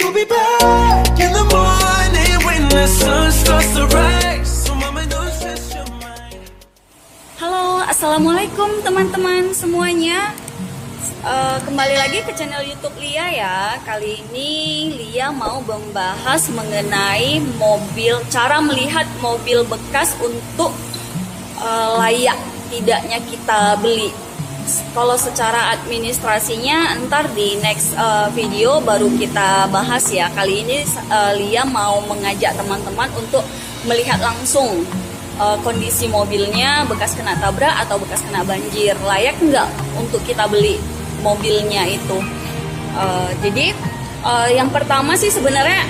We'll be back in the morning when the sun starts to rise. So mama, don't stress your mind. Halo, assalamualaikum teman-teman semuanya. Kembali lagi ke channel YouTube Lia ya. Kali ini Lia mau membahas mengenai cara melihat mobil bekas untuk layak tidaknya kita beli. Kalau secara administrasinya ntar di next video baru kita bahas ya. Kali ini Lia mau mengajak teman-teman untuk melihat langsung kondisi mobilnya, bekas kena tabrak atau bekas kena banjir, layak nggak untuk kita beli mobilnya itu. Jadi yang pertama sih sebenarnya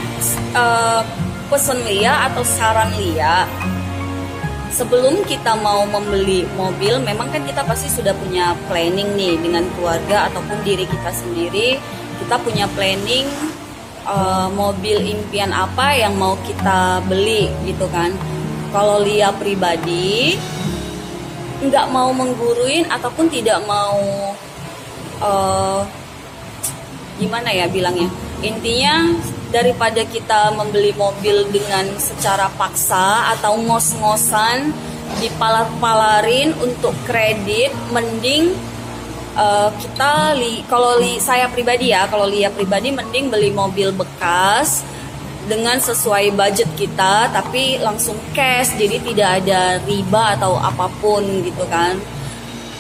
pesan Lia atau saran Lia, sebelum kita mau membeli mobil, memang kan kita pasti sudah punya planning nih dengan keluarga ataupun diri kita sendiri. Kita punya planning mobil impian apa yang mau kita beli gitu kan. Kalau Lia pribadi nggak mau mengguruin ataupun tidak mau gimana ya bilangnya, intinya daripada kita membeli mobil dengan secara paksa atau ngos-ngosan dipalar-palarin untuk kredit, mending saya pribadi ya, kalau Lia pribadi mending beli mobil bekas dengan sesuai budget kita, tapi langsung cash, jadi tidak ada riba atau apapun gitu kan.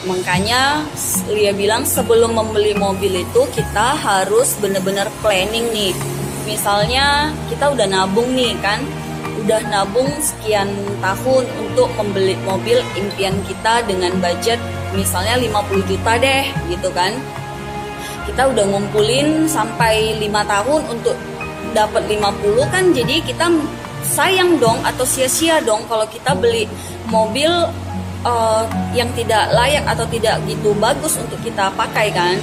Makanya Lia bilang sebelum membeli mobil itu kita harus benar-benar planning nih. Misalnya kita udah nabung nih kan, udah nabung sekian tahun untuk membeli mobil impian kita dengan budget misalnya 50 juta deh gitu kan. Kita udah ngumpulin sampai 5 tahun untuk dapat 50 kan, jadi kita sayang dong atau sia-sia dong kalau kita beli mobil yang tidak layak atau tidak gitu bagus untuk kita pakai kan.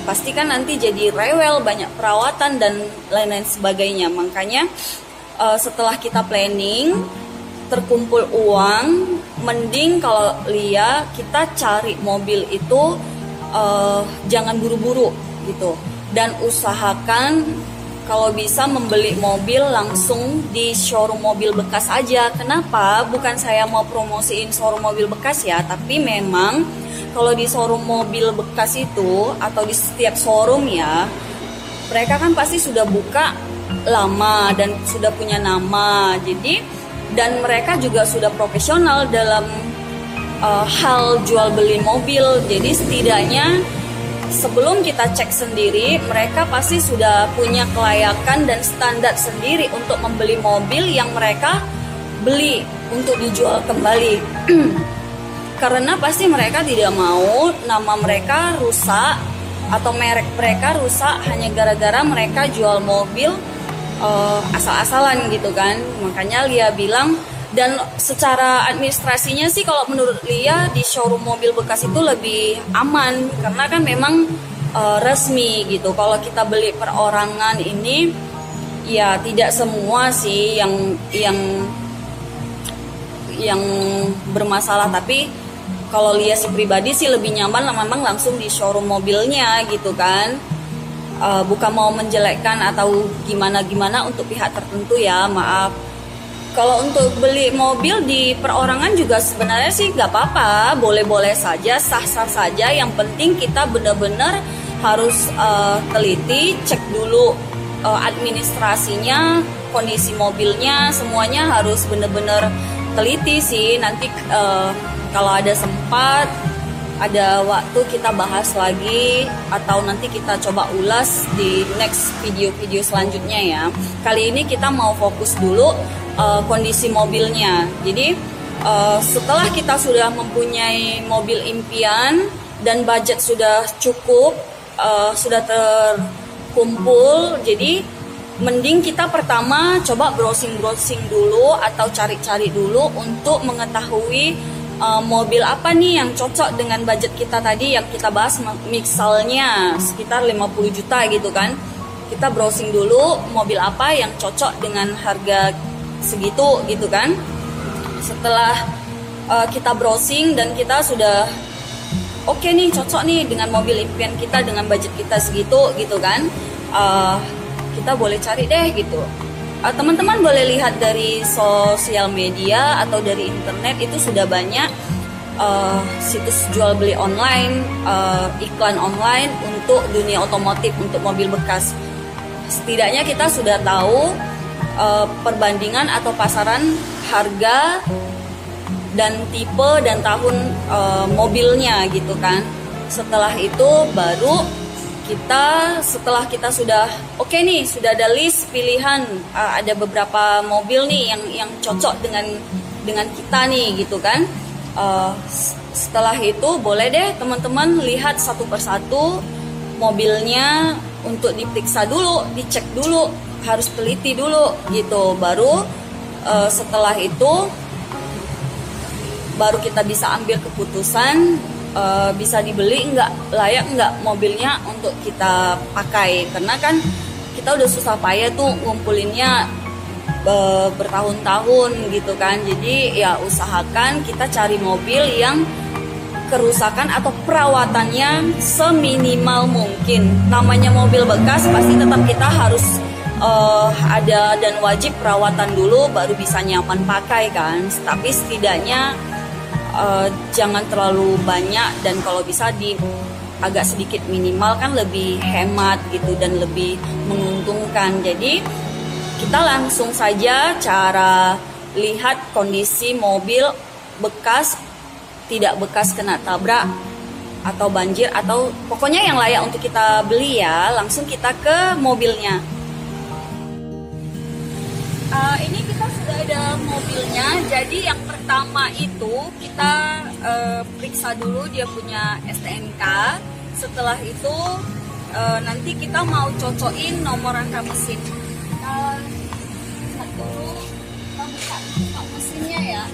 Pasti kan nanti jadi rewel, banyak perawatan dan lain-lain sebagainya. Makanya setelah kita planning, terkumpul uang, mending kalau Lia kita cari mobil itu jangan buru-buru gitu, dan usahakan kalau bisa membeli mobil langsung di showroom mobil bekas aja. Kenapa? Bukan saya mau promosiin showroom mobil bekas ya, tapi memang kalau di showroom mobil bekas itu atau di setiap showroom ya, mereka kan pasti sudah buka lama dan sudah punya nama. Jadi dan mereka juga sudah profesional dalam hal jual beli mobil. Jadi setidaknya sebelum kita cek sendiri, mereka pasti sudah punya kelayakan dan standar sendiri untuk membeli mobil yang mereka beli untuk dijual kembali. Karena pasti mereka tidak mau nama mereka rusak atau merek mereka rusak hanya gara-gara mereka jual mobil asal-asalan gitu kan. Makanya Lia bilang, dan secara administrasinya sih kalau menurut Lia di showroom mobil bekas itu lebih aman karena kan memang resmi gitu. Kalau kita beli perorangan ini ya tidak semua sih yang bermasalah, tapi kalau Lia sih pribadi sih lebih nyaman memang langsung di showroom mobilnya gitu kan. Bukan mau menjelekkan atau gimana-gimana untuk pihak tertentu ya, maaf. Kalau untuk beli mobil di perorangan juga sebenarnya sih nggak apa-apa, boleh-boleh saja, sah-sah saja. Yang penting kita benar-benar harus teliti, cek dulu administrasinya, kondisi mobilnya, semuanya harus benar-benar teliti sih. Nanti kalau ada sempat, ada waktu kita bahas lagi atau nanti kita coba ulas di next video-video selanjutnya ya. Kali ini kita mau fokus dulu kondisi mobilnya. Jadi setelah kita sudah mempunyai mobil impian dan budget sudah cukup, sudah terkumpul, jadi mending kita pertama coba browsing dulu atau cari-cari dulu untuk mengetahui mobil apa nih yang cocok dengan budget kita tadi yang kita bahas, misalnya sekitar 50 juta gitu kan. Kita browsing dulu mobil apa yang cocok dengan harga segitu gitu kan. Setelah kita browsing dan kita sudah oke nih, cocok nih dengan mobil impian kita dengan budget kita segitu gitu kan, kita boleh cari deh gitu. Teman-teman boleh lihat dari sosial media atau dari internet, itu sudah banyak situs jual beli online, iklan online untuk dunia otomotif, untuk mobil bekas. Setidaknya kita sudah tahu perbandingan atau pasaran harga dan tipe dan tahun mobilnya gitu kan. Setelah itu baru setelah kita sudah oke nih, sudah ada list pilihan, ada beberapa mobil nih yang cocok dengan kita nih gitu kan. Setelah itu boleh deh teman-teman lihat satu persatu mobilnya untuk diperiksa dulu, dicek dulu, harus teliti dulu gitu. Baru setelah itu baru kita bisa ambil keputusan bisa dibeli nggak, layak nggak mobilnya untuk kita pakai. Karena kan kita udah susah payah tuh ngumpulinnya bertahun-tahun gitu kan. Jadi ya usahakan kita cari mobil yang kerusakan atau perawatannya seminimal mungkin. Namanya mobil bekas pasti tetap kita harus ada dan wajib perawatan dulu baru bisa nyaman pakai kan. Tapi setidaknya jangan terlalu banyak, dan kalau bisa agak sedikit minimal kan lebih hemat gitu dan lebih menguntungkan. Jadi kita langsung saja cara lihat kondisi mobil bekas, tidak bekas kena tabrak atau banjir atau pokoknya yang layak untuk kita beli ya. Langsung kita ke mobilnya. Ini kita sudah ada mobilnya. Jadi yang pertama itu kita periksa dulu dia punya STNK. Setelah itu nanti kita mau cocokin nomor rangka mesin. Kita buka mesinnya ya.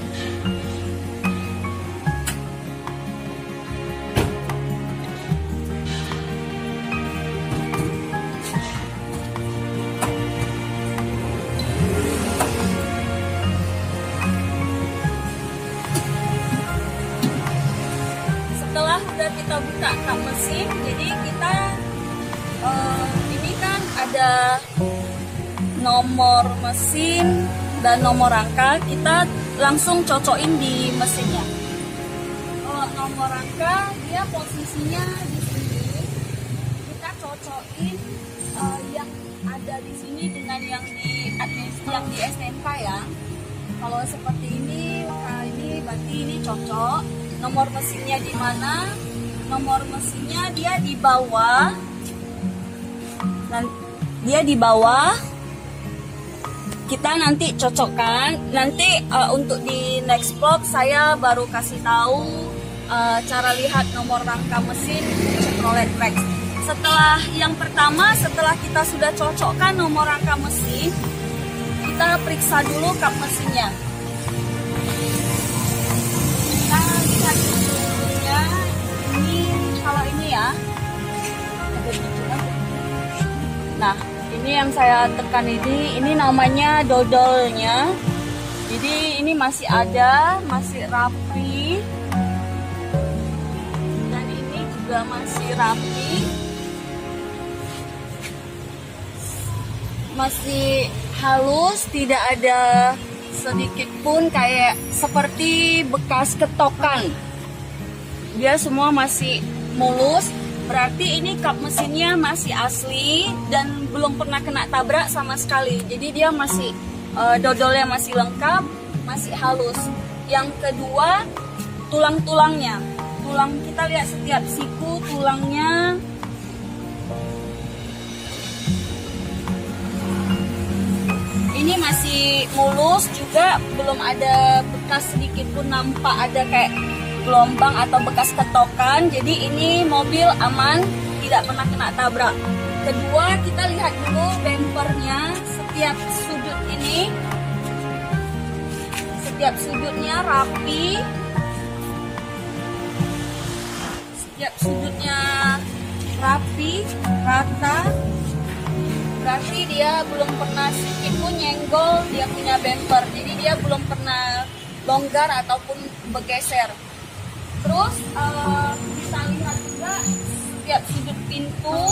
Kita buka kap mesin, jadi kita ini kan ada nomor mesin dan nomor rangka, kita langsung cocokin di mesinnya. Kalau nomor rangka dia posisinya di sini, kita cocokin yang ada di sini dengan yang di STNK ya. Kalau seperti ini berarti ini cocok. Nomor mesinnya di mana? Nomor mesinnya dia di bawah. Dia di bawah. Kita nanti cocokkan. Nanti untuk di next vlog saya baru kasih tahu cara lihat nomor rangka mesin Chevrolet Trax. Setelah yang pertama, setelah kita sudah cocokkan nomor rangka mesin, kita periksa dulu kap mesinnya. Kita lihat dulunya. Ini kalau ini ya. Nah, ini yang saya tekan ini namanya dodolnya. Jadi ini masih ada, masih rapi. Dan ini juga masih rapi. Masih halus, tidak ada sedikit pun kayak seperti bekas ketokan. Dia semua masih mulus. Berarti ini kap mesinnya masih asli dan belum pernah kena tabrak sama sekali. Jadi dia masih dodolnya masih lengkap, masih halus. Yang kedua, tulang-tulangnya. Tulang kita lihat setiap siku tulangnya. Ini masih mulus juga, belum ada bekas sedikit pun nampak ada kayak gelombang atau bekas ketokan. Jadi ini mobil aman, tidak pernah kena tabrak. Kedua, kita lihat dulu bempernya. Setiap sudut ini, setiap sudutnya rapi, setiap sudutnya rapi, rata. Berarti dia belum pernah sedikit pun nyenggol dia punya bemper. Jadi dia belum pernah longgar ataupun bergeser. Terus kita lihat juga setiap sudut pintu,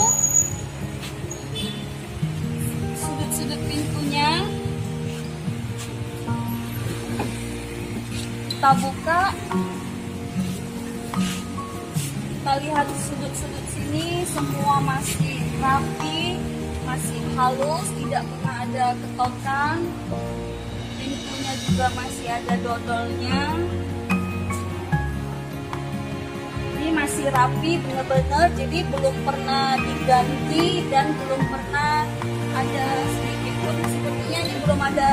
kita buka, kita lihat sudut-sudut sini semua masih rapi, masih halus, tidak pernah ada ketokan. Pintunya juga masih ada dodolnya. Ini masih rapi bener-bener, jadi belum pernah diganti dan belum pernah ada sedikit pun, sepertinya ini belum ada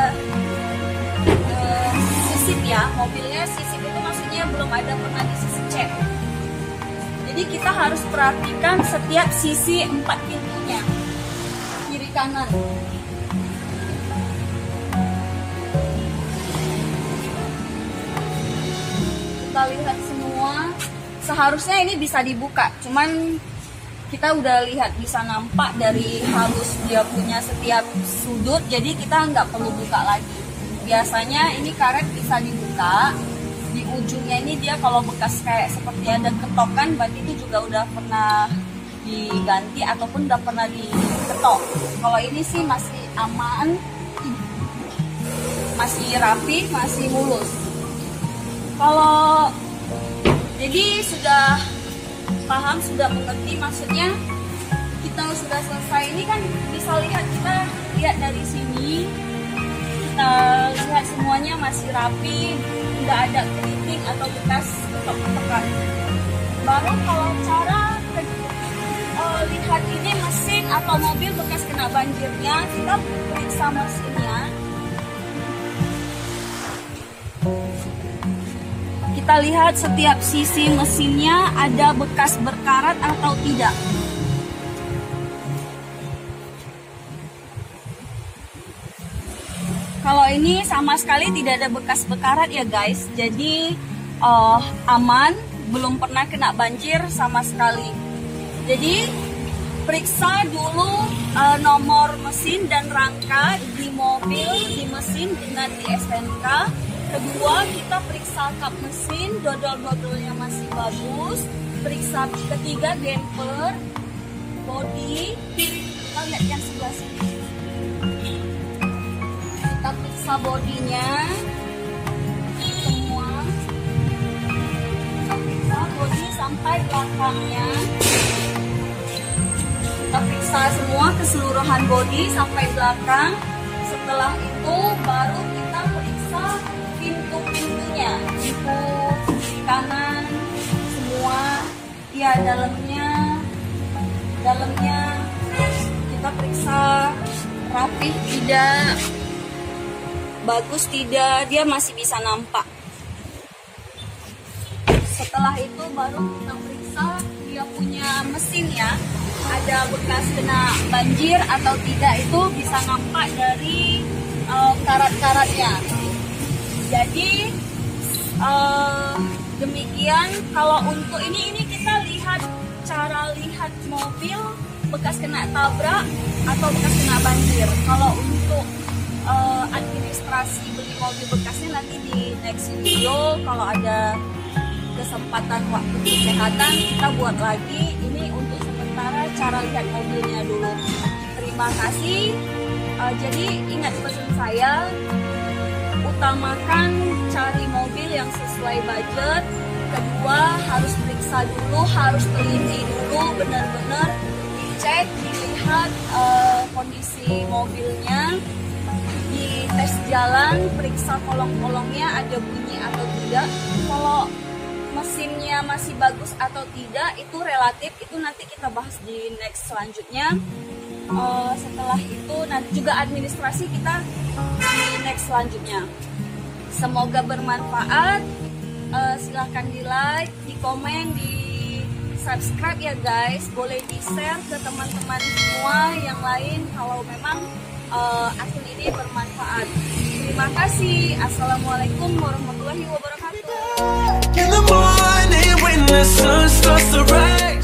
sisip ya, mobilnya sisip itu maksudnya belum ada pernah disisip cat. Jadi kita harus perhatikan setiap sisi 4 pintunya, kiri kanan. Kita lihat semua, seharusnya ini bisa dibuka, cuman kita udah lihat bisa nampak dari halus dia punya setiap sudut, jadi kita nggak perlu buka lagi. Biasanya ini karet bisa dibuka, di ujungnya ini dia kalau bekas kayak seperti ada ketokan, berarti itu juga udah pernah diganti ataupun udah pernah diketok. Kalau ini sih masih aman, masih rapi, masih mulus. Kalau jadi sudah paham, sudah mengerti maksudnya kita sudah selesai. Ini kan bisa lihat, kita lihat dari sini, kita lihat semuanya masih rapi, tidak ada keriting atau bekas ketok-ketokan. Baru kalau cara lihat ini mesin atau mobil bekas kena banjirnya, kita periksa mesinnya. Kita lihat setiap sisi mesinnya ada bekas berkarat atau tidak. Kalau ini sama sekali tidak ada bekas berkarat ya guys. Jadi aman, belum pernah kena banjir sama sekali. Jadi periksa dulu nomor mesin dan rangka di mobil, di mesin dengan di STNK. Kedua, kita periksa kap mesin, dodol-dodolnya masih bagus. Periksa ketiga, damper, bodi. Kita lihat yang sebelah sini. Kita periksa bodinya semua. Kita periksa bodi sampai belakangnya. Kita periksa semua keseluruhan bodi sampai belakang. Setelah itu baru kita periksa pintu-pintunya, pintu kiri kanan semua, ya dalamnya kita periksa rapih tidak, bagus tidak, dia masih bisa nampak. Setelah itu baru kita periksa dia punya mesin ya, ada bekas kena banjir atau tidak, itu bisa nampak dari karat-karatnya. Jadi demikian. Kalau untuk ini kita lihat cara lihat mobil bekas kena tabrak atau bekas kena banjir. Kalau untuk administrasi beli mobil bekasnya nanti di next video, kalau ada kesempatan waktu kesehatan kita buat lagi. Ini untuk sementara cara lihat mobilnya dulu. Terima kasih. Jadi ingat pesan saya, utamakan cari mobil yang sesuai budget. Kedua, harus periksa dulu, harus teliti dulu, benar-benar dicek, dilihat kondisi mobilnya, di tes jalan, periksa kolong-kolongnya ada bunyi atau tidak. Kalau mesinnya masih bagus atau tidak itu relatif, itu nanti kita bahas di next selanjutnya. Setelah itu nanti juga administrasi kita di next selanjutnya. Semoga bermanfaat. Silahkan di like, di komen, di subscribe ya guys. Boleh di share ke teman-teman semua yang lain kalau memang akun ini bermanfaat. Terima kasih. Assalamualaikum warahmatullahi wabarakatuh. In the morning when the sun starts to rise.